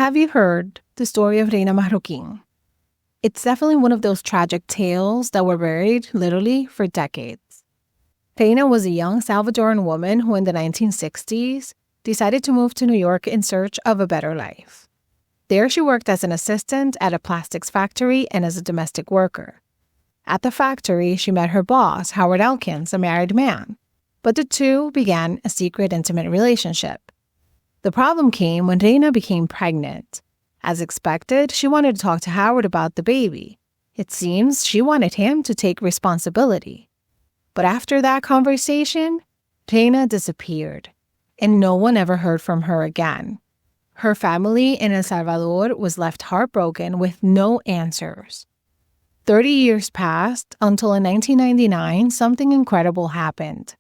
Have you heard the story of Reyna Marroquin? It's definitely one of those tragic tales that were buried, literally, for decades. Reyna was a young Salvadoran woman who in the 1960s decided to move to New York in search of a better life. There she worked as an assistant at a plastics factory and as a domestic worker. At the factory, she met her boss, Howard Elkins, a married man, but the two began a secret, intimate relationship. The problem came when Reyna became pregnant. As expected, she wanted to talk to Howard about the baby. It seems she wanted him to take responsibility. But after that conversation, Reyna disappeared, and no one ever heard from her again. Her family in El Salvador was left heartbroken with no answers. 30 years passed until in 1999, something incredible happened.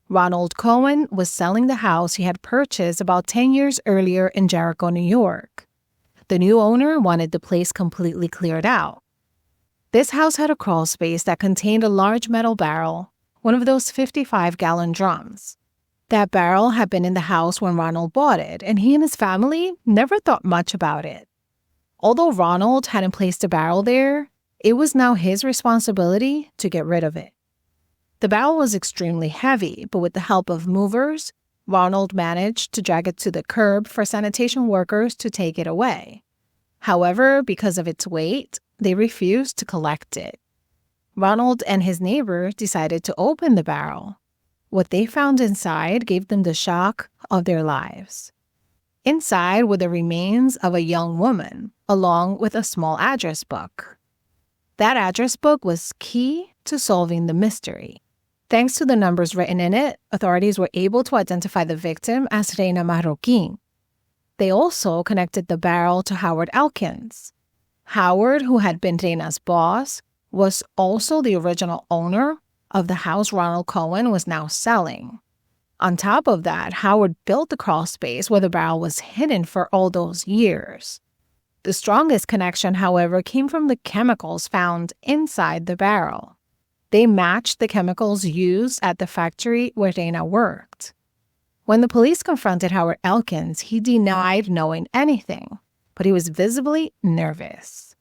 Ronald Cohen was selling the house he had purchased about 10 years earlier in Jericho, New York. The new owner wanted the place completely cleared out. This house had a crawl space that contained a large metal barrel, one of those 55-gallon drums. That barrel had been in the house when Ronald bought it, and he and his family never thought much about it. Although Ronald hadn't placed the barrel there, it was now his responsibility to get rid of it. The barrel was extremely heavy, but with the help of movers, Ronald managed to drag it to the curb for sanitation workers to take it away. However, because of its weight, they refused to collect it. Ronald and his neighbor decided to open the barrel. What they found inside gave them the shock of their lives. Inside were the remains of a young woman, along with a small address book. That address book was key to solving the mystery. Thanks to the numbers written in it, authorities were able to identify the victim as Reyna Marroquin. They also connected the barrel to Howard Elkins. Howard, who had been Reyna's boss, was also the original owner of the house Ronald Cohen was now selling. On top of that, Howard built the crawl space where the barrel was hidden for all those years. The strongest connection, however, came from the chemicals found inside the barrel. They matched the chemicals used at the factory where Reyna worked. When the police confronted Howard Elkins, he denied knowing anything, but he was visibly nervous.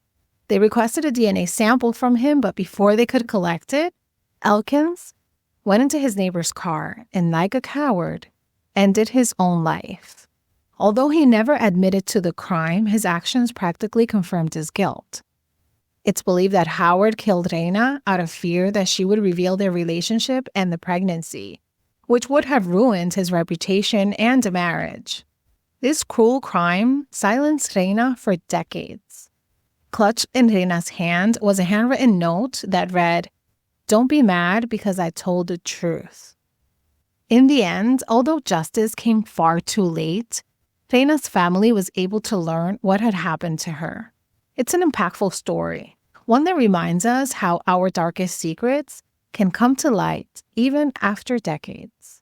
They requested a DNA sample from him, but before they could collect it, Elkins went into his neighbor's car and, like a coward, ended his own life. Although he never admitted to the crime, his actions practically confirmed his guilt. It's believed that Howard killed Reyna out of fear that she would reveal their relationship and the pregnancy, which would have ruined his reputation and the marriage. This cruel crime silenced Reyna for decades. Clutched in Reyna's hand was a handwritten note that read, "Don't be mad because I told the truth." In the end, although justice came far too late, Reyna's family was able to learn what had happened to her. It's an impactful story, one that reminds us how our darkest secrets can come to light even after decades.